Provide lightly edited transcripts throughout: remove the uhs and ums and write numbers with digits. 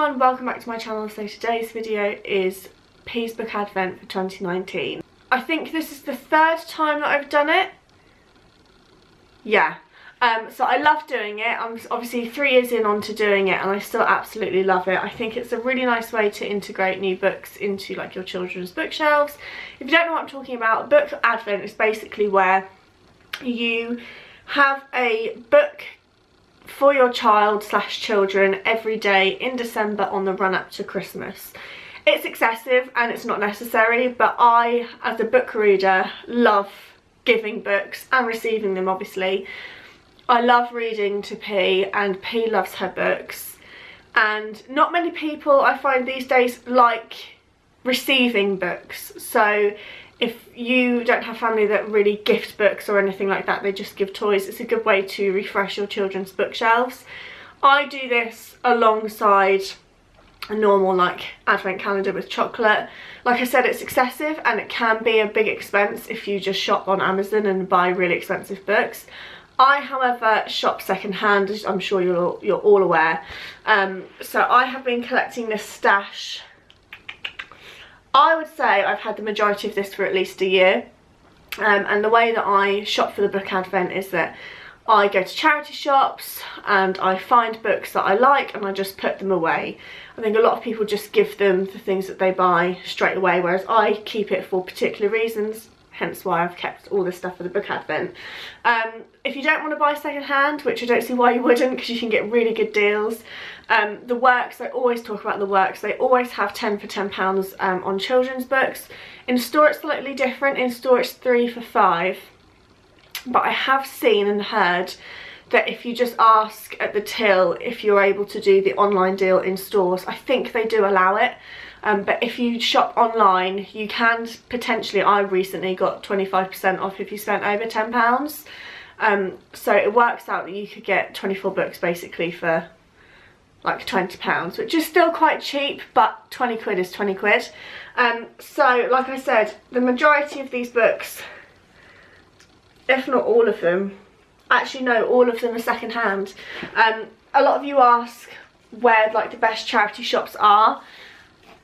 everyone, welcome back to my channel. So today's video is P's Book Advent for 2019. I think this is the third time that I've done it. Yeah. So I love doing it. I'm obviously 3 years in on to doing it and I still absolutely love it. I think it's a really nice way to integrate new books into like your children's bookshelves. If you don't know what I'm talking about, Book Advent is basically where you have a book for your child / children every day in December on the run up to Christmas. It's excessive and it's not necessary, but I, as a book reader, love giving books and receiving them, obviously. I love reading to P and P loves her books, and not many people I find these days like receiving books. So if you don't have family that really gift books or anything like that, they just give toys, it's a good way to refresh your children's bookshelves. I do this alongside a normal like advent calendar with chocolate. Like I said, it's excessive and it can be a big expense if you just shop on Amazon and buy really expensive books. I, however, shop secondhand, as I'm sure you're all aware. So I have been collecting this stash. I would say I've had the majority of this for at least a year, and the way that I shop for the Book Advent is that I go to charity shops and I find books that I like and I just put them away. I think a lot of people just give them the things that they buy straight away, whereas I keep it for particular reasons, hence why I've kept all this stuff for the Book Advent. If you don't want to buy secondhand, which I don't see why you wouldn't, because you can get really good deals, the works, I always talk about the works, they always have 10 for £10 on children's books. In store it's slightly different, in store it's 3 for £5, but I have seen and heard that if you just ask at the till if you're able to do the online deal in stores, I think they do allow it. But if you shop online, you can potentially, I recently got 25% off if you spent over £10. So it works out that you could get 24 books basically for like £20, which is still quite cheap, but 20 quid is 20 quid. So like I said, the majority of these books, if not all of them, actually no, all of them are secondhand. A lot of you ask where like the best charity shops are.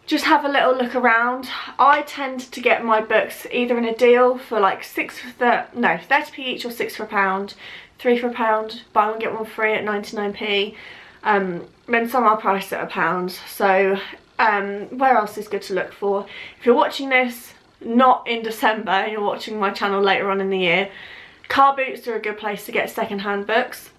Just have a little look around. I tend to get my books either in a deal for like 30p each or 6 for £1, 3 for £1, buy one get one free at 99p. Then some are priced at £1. So where else is good to look for? If you're watching this not in December, you're watching my channel later on in the year, car boots are a good place to get secondhand books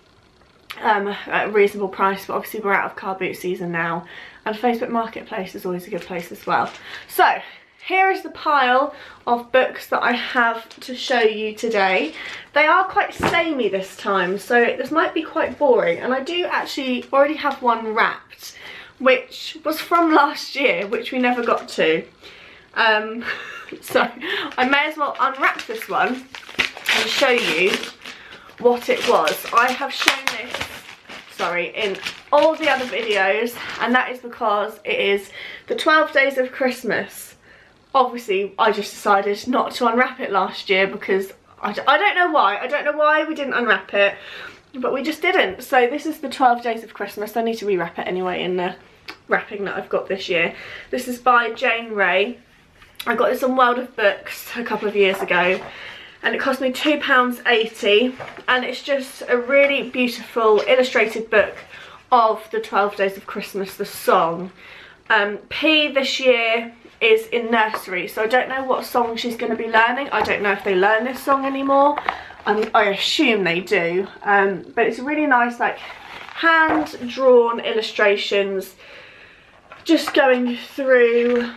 at a reasonable price, but obviously we're out of car boot season now, and Facebook Marketplace is always a good place as well. So here is the pile of books that I have to show you today. They are quite samey this time, so this might be quite boring, and I do actually already have one wrapped, which was from last year, which we never got to. So I may as well unwrap this one and show you what it was. I have shown this, sorry, in all the other videos, and that is because it is the 12 days of Christmas. Obviously I just decided not to unwrap it last year because I don't know why we didn't unwrap it, but we just didn't. So this is the 12 days of Christmas. I need to rewrap it anyway in the wrapping that I've got this year. This is by Jane Ray. I got this on World of Books a couple of years ago, and it cost me £2.80, and it's just a really beautiful illustrated book of the 12 Days of Christmas, the song. P this year is in nursery, so I don't know what song she's going to be learning. I don't know if they learn this song anymore. I assume they do, but it's really nice, like hand-drawn illustrations, just going through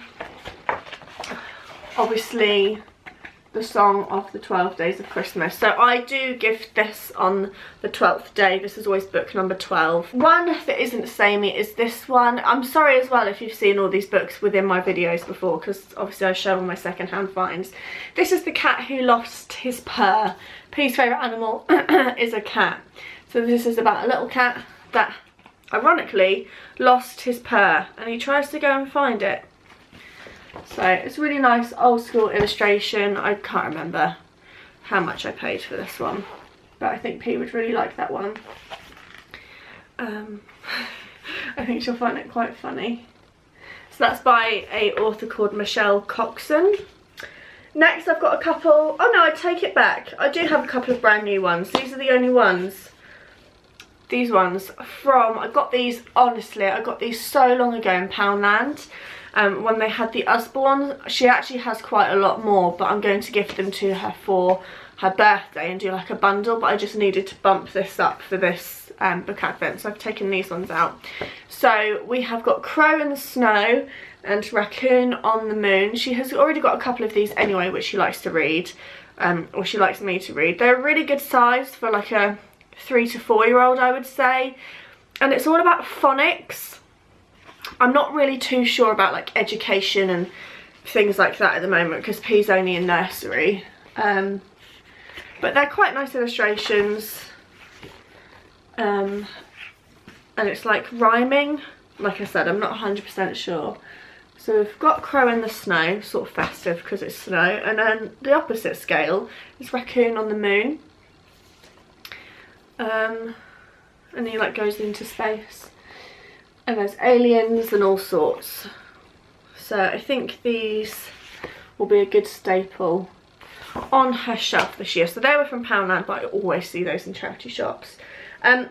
obviously the song of the 12 Days of Christmas. So I do gift this on the 12th day. This is always book number 12. One that isn't samey is this one. I'm sorry as well if you've seen all these books within my videos before, because obviously I show all my secondhand finds. This is The Cat Who Lost His Purr. P's favourite animal is a cat. So this is about a little cat that ironically lost his purr, and he tries to go and find it. So it's really nice old school illustration. I can't remember how much I paid for this one, but I think P would really like that one. I think she'll find it quite funny. So that's by a author called Michelle Coxon. Next I've got a couple, oh no, I take it back. I do have a couple of brand new ones. These are the only ones. These ones from, I got these, honestly, I got these so long ago in Poundland. When they had the Usborne. She actually has quite a lot more, but I'm going to gift them to her for her birthday and do like a bundle, but I just needed to bump this up for this book advent, so I've taken these ones out. So we have got Crow in the Snow and Raccoon on the Moon. She has already got a couple of these anyway, which she likes to read, or she likes me to read. They're a really good size for like a 3 to 4 year old, I would say, and it's all about phonics. I'm not really too sure about like education and things like that at the moment because P's only in nursery, but they're quite nice illustrations, and it's like rhyming. Like I said, I'm not 100% sure. So we've got Crow in the Snow, sort of festive because it's snow, and then the opposite scale is Raccoon on the Moon, and he like goes into space. And there's aliens and all sorts. So I think these will be a good staple on her shelf this year. So they were from Poundland, but I always see those in charity shops.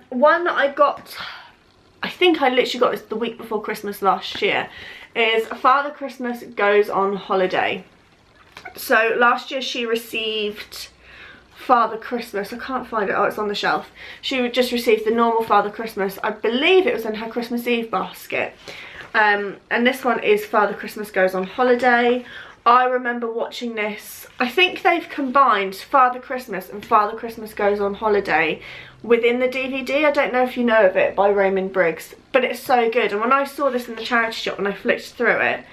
One that I got, I think I literally got this the week before Christmas last year, is Father Christmas Goes on Holiday. So last year she received Father Christmas, I can't find it, oh it's on the shelf. She just received the normal Father Christmas, I believe it was in her Christmas Eve basket, and this one is Father Christmas Goes on Holiday. I remember watching this, I think they've combined Father Christmas and Father Christmas Goes on Holiday within the DVD. I don't know if you know of it, by Raymond Briggs, but it's so good. And when I saw this in the charity shop, when I flicked through it,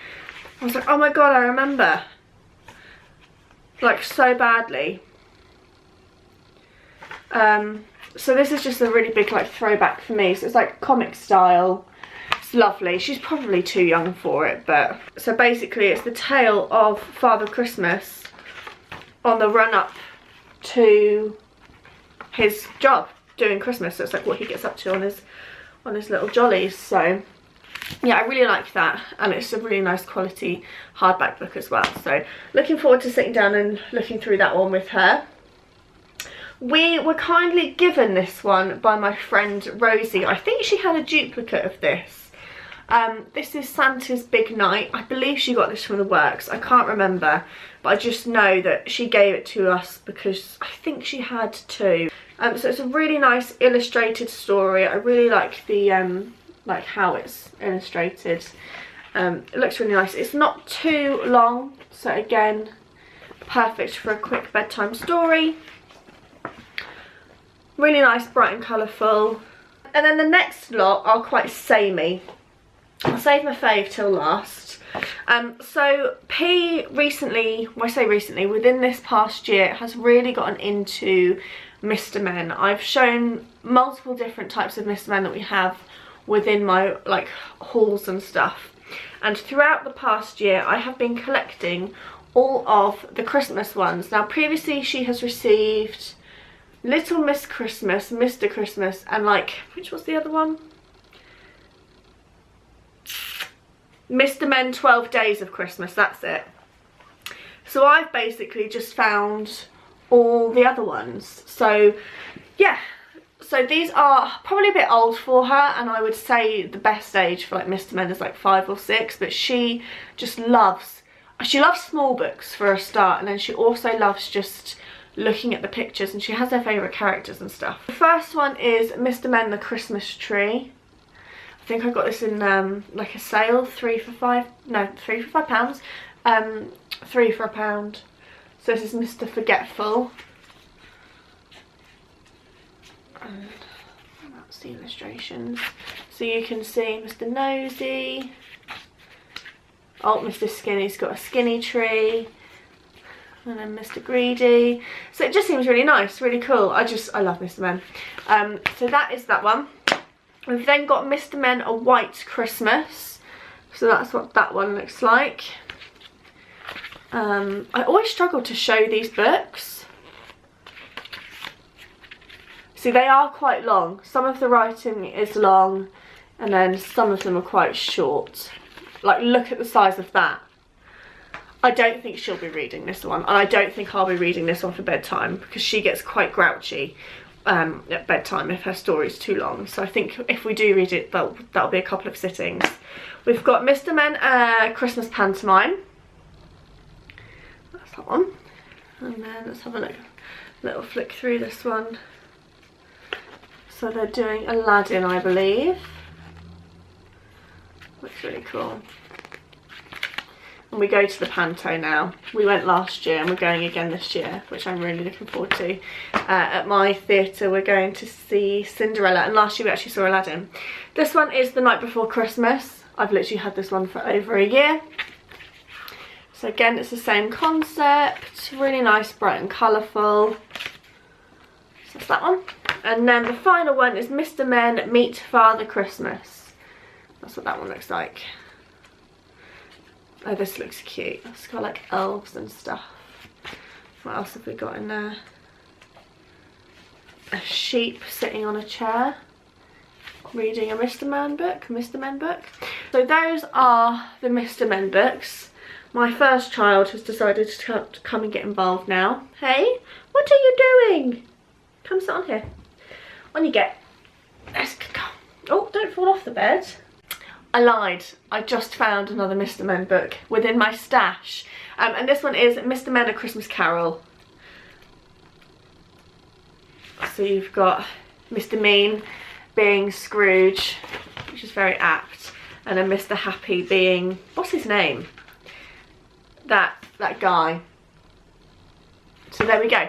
I was like, oh my god, I remember, like so badly. So this is just a really big like throwback for me. So it's like comic style. It's lovely. She's probably too young for it, but so basically it's the tale of Father Christmas on the run up to his job doing Christmas. So it's like what he gets up to on his little jollies. So yeah, I really like that, and it's a really nice quality hardback book as well. So looking forward to sitting down and looking through that one with her. We were kindly given this one by my friend Rosie. I think she had a duplicate of this. This is Santa's Big Night. I believe she got this from the works. I can't remember, but I just know that she gave it to us because I think she had two. So it's a really nice illustrated story. I really like the like how it's illustrated. It looks really nice. It's not too long, so again, perfect for a quick bedtime story. Really nice, bright and colourful. And then the next lot are quite samey. I'll save my fave till last. So P recently, well I say recently, within this past year has really gotten into Mr. Men. I've shown multiple different types of Mr. Men that we have within my like hauls and stuff. And throughout the past year I have been collecting all of the Christmas ones. Now previously she has received Little Miss Christmas, Mr. Christmas, and like, which was the other one? Mr. Men 12 Days of Christmas, that's it. So I've basically just found all the other ones. So yeah, so these are probably a bit old for her, and I would say the best age for like Mr. Men is like 5 or 6, but she just loves, she loves small books for a start, and then she also loves just looking at the pictures, and she has her favourite characters and stuff. The first one is Mr. Men the Christmas Tree. I think I got this in like a sale, 3 for £5, no, 3 for £5, 3 for £1. So this is Mr. Forgetful. And that's the illustrations. So you can see Mr. Nosy. Oh, Mr. Skinny's got a skinny tree. And then Mr. Greedy. So it just seems really nice, really cool. I love Mr. Men. So that is that one. We've then got Mr. Men A White Christmas. So that's what that one looks like. I always struggle to show these books. See, they are quite long. Some of the writing is long. and then some of them are quite short. Like, look at the size of that. I don't think she'll be reading this one, and I don't think I'll be reading this one for bedtime, because she gets quite grouchy at bedtime if her story's too long. So I think if we do read it, that'll be a couple of sittings. We've got Mr. Men Christmas Pantomime. That's that one. And then let's have a little flick through this one. So they're doing Aladdin, I believe. Looks really cool. And we go to the panto now. We went last year and we're going again this year, which I'm really looking forward to. At my theatre we're going to see Cinderella, and last year we actually saw Aladdin. This one is The Night Before Christmas. I've literally had this one for over a year. So again, it's the same concept, really nice, bright and colourful. So that's that one. And then the final one is Mr. Men Meet Father Christmas. That's what that one looks like. Oh, this looks cute. It's got like elves and stuff. What else have we got in there? A sheep sitting on a chair, reading a Mr. Men book. So those are the Mr. Men books. My first child has decided to come and get involved now. Hey, what are you doing? Come sit on here. On you get. Let's go. Oh, don't fall off the bed. I lied. I just found another Mr. Men book within my stash. And this one is Mr. Men A Christmas Carol. So you've got Mr. Mean being Scrooge, which is very apt. And then Mr. Happy being, what's his name? That guy. So there we go.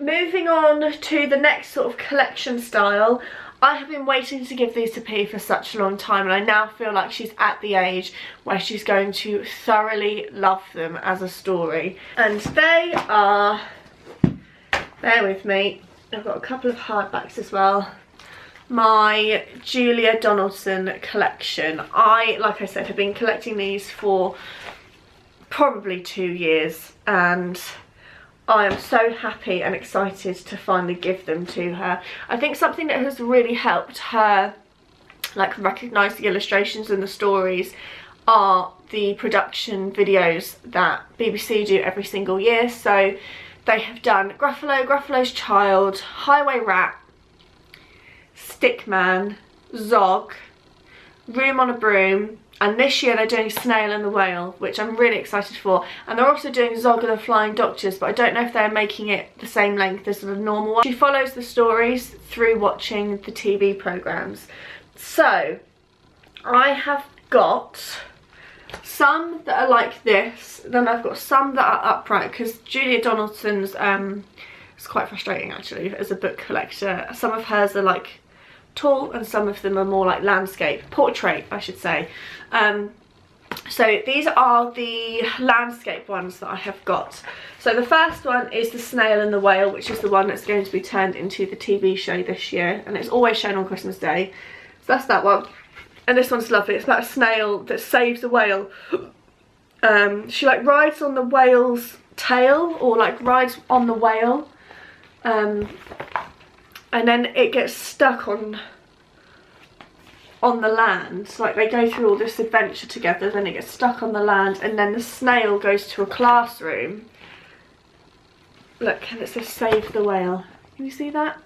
Moving on to the next sort of collection style. I have been waiting to give these to P for such a long time, and I now feel like she's at the age where she's going to thoroughly love them as a story. And they are, bear with me, I've got a couple of hardbacks as well. My Julia Donaldson collection. Like I said, have been collecting these for probably 2 years, and I am so happy and excited to finally give them to her. I think something that has really helped her like recognise the illustrations and the stories are the production videos that BBC do every single year. So they have done Gruffalo, Gruffalo's Child, Highway Rat, Stickman, Zog, Room on a Broom, and this year they're doing Snail and the Whale, which I'm really excited for. And they're also doing Zog and the Flying Doctors, but I don't know if they're making it the same length as the normal one. She follows the stories through watching the TV programmes. So I have got some that are like this, then I've got some that are upright, because Julia Donaldson's, it's quite frustrating actually as a book collector. Some of hers are like tall and some of them are more like landscape, portrait I should say. So these are the landscape ones that I have got. So the first one is The Snail and the Whale, which is the one that's going to be turned into the TV show this year, and it's always shown on Christmas Day. So that's that one. And this one's lovely. It's about a snail that saves a whale. She like rides on the whale's tail, or like rides on the whale, and then it gets stuck on the land. So like they go through all this adventure together, then it gets stuck on the land, and then the snail goes to a classroom. Look, and it says save the whale. Can you see that?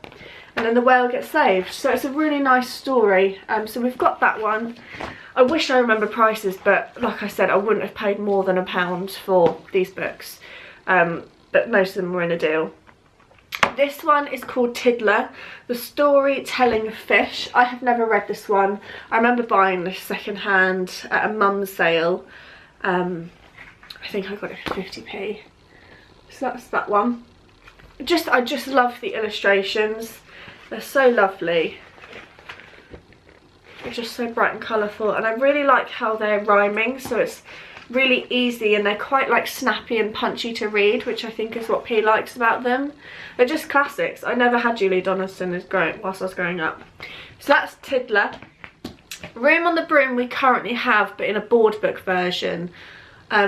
And then the whale gets saved. So it's a really nice story. So we've got that one. I wish I remember prices, but like I said, I wouldn't have paid more than £1 for these books. But most of them were in a deal. This one is called Tiddler, The Storytelling Fish. I have never read this one. I remember buying this second hand at a mum's sale. I think I got it for 50p. So that's that one. I just love the illustrations. They're so lovely. They're just so bright and colourful, and I really like how they're rhyming, so it's really easy, and they're quite like snappy and punchy to read, which I think is what P likes about them. They're just classics. I never had Julia Donaldson whilst I was growing up. So that's Tiddler. Room on the Broom we currently have, but in a board book version.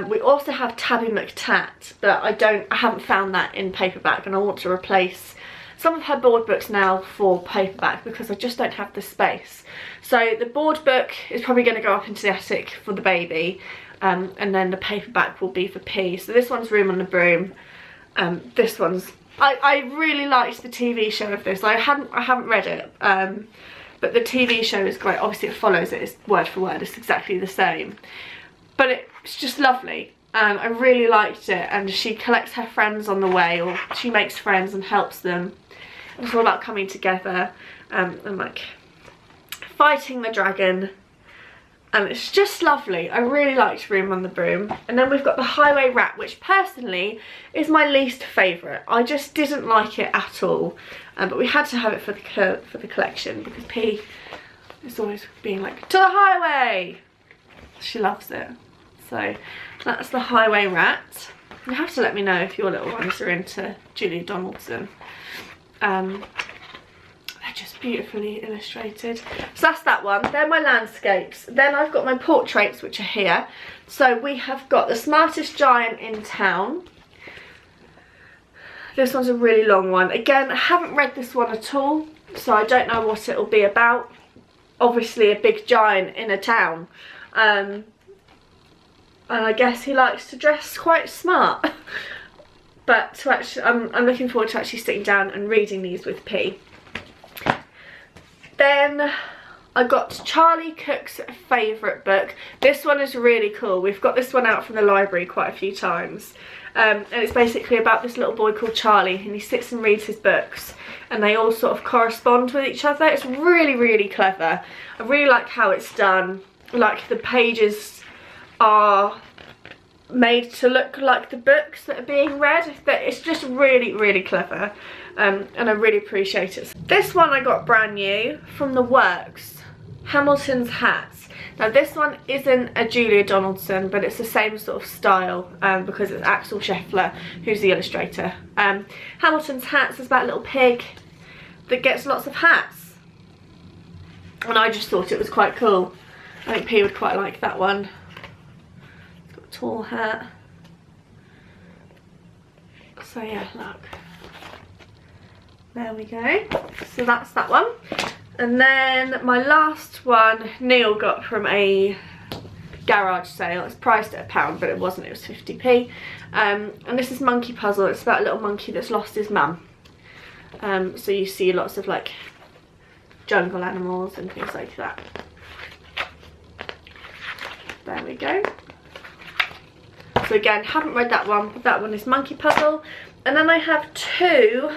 We also have Tabby McTat, but I haven't found that in paperback, and I want to replace some of her board books now for paperback because I just don't have the space. So the board book is probably going to go up into the attic for the baby, and then the paperback will be for P. So this one's Room on the Broom. This one's, I really liked the TV show of this. I haven't read it, but the TV show is great. Obviously it follows it, it's word for word, it's exactly the same. But it's just lovely, and I really liked it. And she collects her friends on the way, or she makes friends and helps them. It's all about coming together and like fighting the dragon. And it's just lovely. I really liked Room on the Broom. And then we've got The Highway Rat, which personally is my least favourite. I just didn't like it at all. But we had to have it for the collection because P is always being like, to the highway! She loves it. So that's The Highway Rat. You have to let me know if your little ones are into Julia Donaldson. They're just beautifully illustrated. So that's that one. They're my landscapes. Then I've got my portraits, which are here. So we have got The Smartest Giant in Town. This one's a really long one. Again, I haven't read this one at all, so I don't know what it'll be about. Obviously a big giant in a town. And I guess he likes to dress quite smart. But to actually, I'm looking forward to actually sitting down and reading these with P. Then I got Charlie Cook's favourite book. This one is really cool. We've got this one out from the library quite a few times. And it's basically about this little boy called Charlie, and he sits and reads his books and they all sort of correspond with each other. It's really, really clever. I really like how it's done. Like the pages are made to look like the books that are being read. It's just really, really clever, and I really appreciate it. This one I got brand new from The Works, Hamilton's Hats. Now this one isn't a Julia Donaldson, but it's the same sort of style, because it's Axel Scheffler who's the illustrator. Hamilton's Hats is about a little pig that gets lots of hats, and I just thought it was quite cool. I think P would quite like that one. Tall hat. So yeah, look, there we go. So that's that one. And then my last one Neil got from a garage sale. It's priced at £1, but it wasn't, it was 50p. And this is Monkey Puzzle. It's about a little monkey that's lost his mum. So you see lots of like jungle animals and things like that. There we go. So again, haven't read that one, but that one is Monkey Puzzle. And then I have two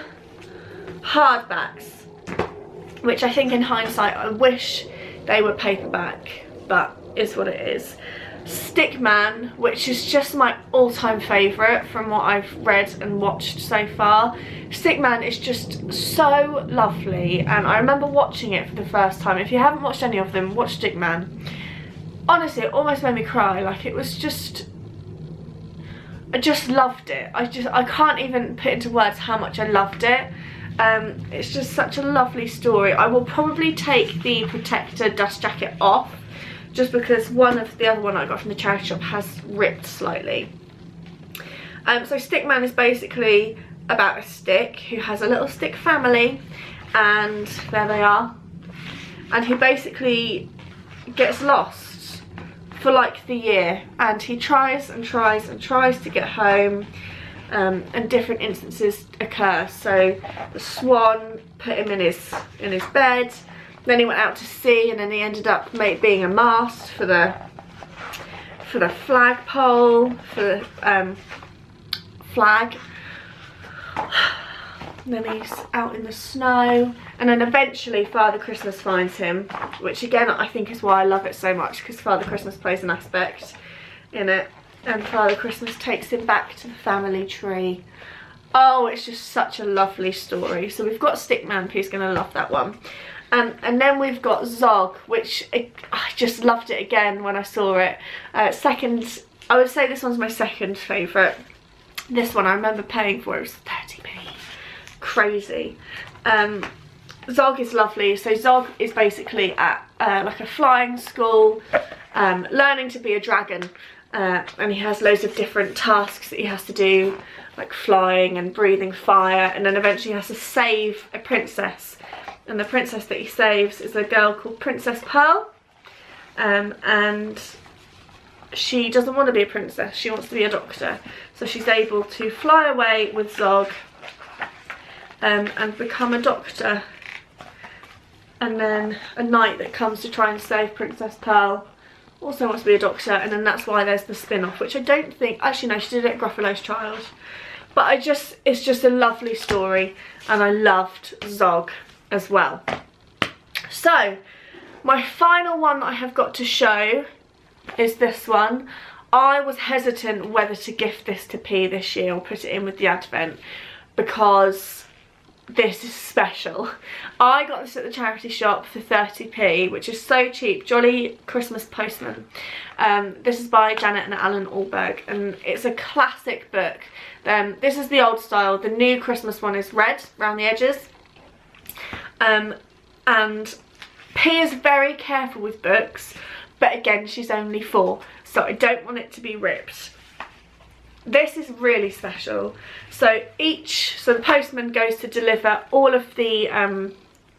hardbacks, which I think in hindsight I wish they were paperback, but is what it is. Stickman, which is just my all-time favourite from what I've read and watched so far. Stickman is just so lovely, and I remember watching it for the first time. If you haven't watched any of them, watch Stickman. Honestly, it almost made me cry. Like, it was just, I just loved it. I can't even put into words how much I loved it. It's just such a lovely story. I will probably take the protector dust jacket off, just because the other one I got from the charity shop has ripped slightly. So Stickman is basically about a stick who has a little stick family, and there they are, and he basically gets lost for like the year, and he tries and tries and tries to get home, and different instances occur. So the swan put him in his bed, then he went out to sea, and then he ended up being a mast for the flagpole, for the flag. And then he's out in the snow, and then eventually Father Christmas finds him, which again I think is why I love it so much, because Father Christmas plays an aspect in it, and Father Christmas takes him back to the family tree. Oh, it's just such a lovely story. So we've got Stickman, who's going to love that one. And then we've got Zog, which I just loved it again when I saw it. Second, I would say this one's my second favourite. This one I remember paying for, it was 30p. Crazy. Zog is lovely. So Zog is basically at like a flying school, learning to be a dragon, and he has loads of different tasks that he has to do like flying and breathing fire, and then eventually he has to save a princess, and the princess that he saves is a girl called Princess Pearl, and she doesn't want to be a princess, she wants to be a doctor. So she's able to fly away with Zog and become a doctor. And then a knight that comes to try and save Princess Pearl also wants to be a doctor, and then that's why there's the spin-off, which I don't think, actually no, she did it at Gruffalo's Child. But it's just a lovely story, and I loved Zog as well. So, my final one that I have got to show is this one. I was hesitant whether to gift this to P this year or put it in with the Advent, because this is special. I got this at the charity shop for 30p, which is so cheap. Jolly Christmas Postman. This is by Janet and Alan Allberg, and it's a classic book. This is the old style. The new Christmas one is red around the edges. And P is very careful with books, but again, she's only 4, so I don't want it to be ripped. This is really special. So the postman goes to deliver all of the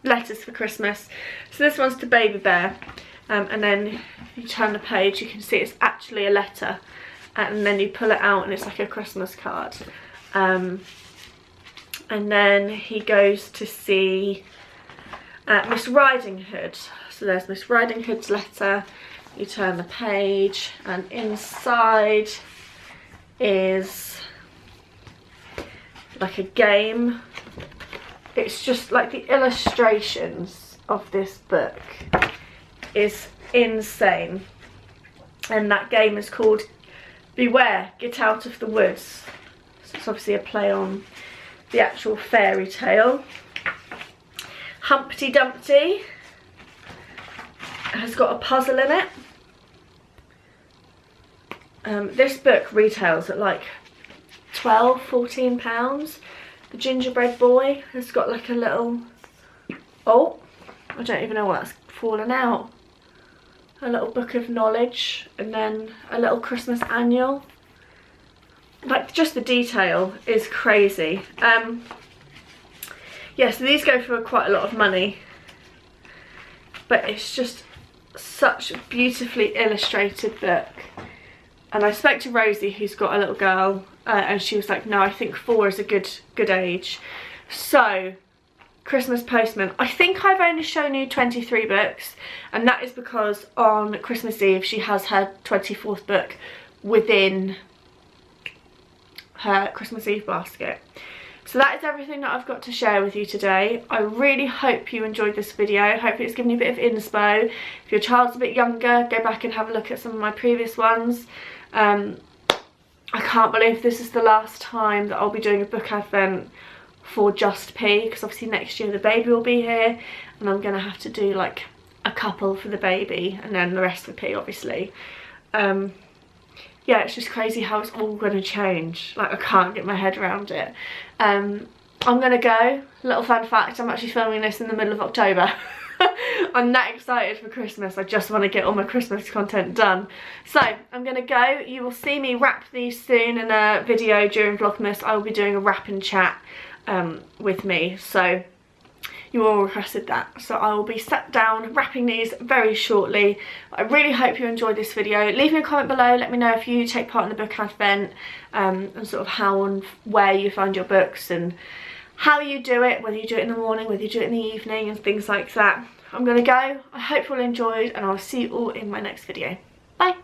letters for Christmas. So this one's to Baby Bear, and then if you turn the page you can see it's actually a letter, and then you pull it out and it's like a Christmas card. And then he goes to see Miss Riding Hood. So there's Miss Riding Hood's letter. You turn the page and inside is like a game. It's just like the illustrations of this book is insane, and that game is called Beware, Get Out of the Woods. So it's obviously a play on the actual fairy tale. Humpty Dumpty has got a puzzle in it. This book retails at like £12–14. The Gingerbread Boy has got like a little, oh, I don't even know what that's fallen out. A little book of knowledge, and then a little Christmas annual. Like, just the detail is crazy. Yeah, so these go for quite a lot of money, but it's just such a beautifully illustrated book. And I spoke to Rosie, who's got a little girl, and she was like, no, I think 4 is a good age. So, Christmas Postman. I think I've only shown you 23 books, and that is because on Christmas Eve she has her 24th book within her Christmas Eve basket. So that is everything that I've got to share with you today. I really hope you enjoyed this video. Hopefully it's given you a bit of inspo. If your child's a bit younger, go back and have a look at some of my previous ones. I can't believe this is the last time that I'll be doing a book advent for just P, because obviously next year the baby will be here, and I'm gonna have to do like a couple for the baby and then the rest for P, obviously. Yeah, it's just crazy how it's all gonna change. Like, I can't get my head around it. I'm gonna go. Little fun fact, I'm actually filming this in the middle of October. I'm that excited for Christmas. I just want to get all my Christmas content done. So I'm gonna go. You will see me wrap these soon in a video during Vlogmas. I will be doing a wrap and chat with me. So you all requested that, so I will be sat down wrapping these very shortly. I really hope you enjoyed this video. Leave me a comment below, let me know if you take part in the book advent, and sort of how and where you find your books and how you do it, whether you do it in the morning, whether you do it in the evening and things like that. I'm gonna go. I hope you all enjoyed, and I'll see you all in my next video. Bye.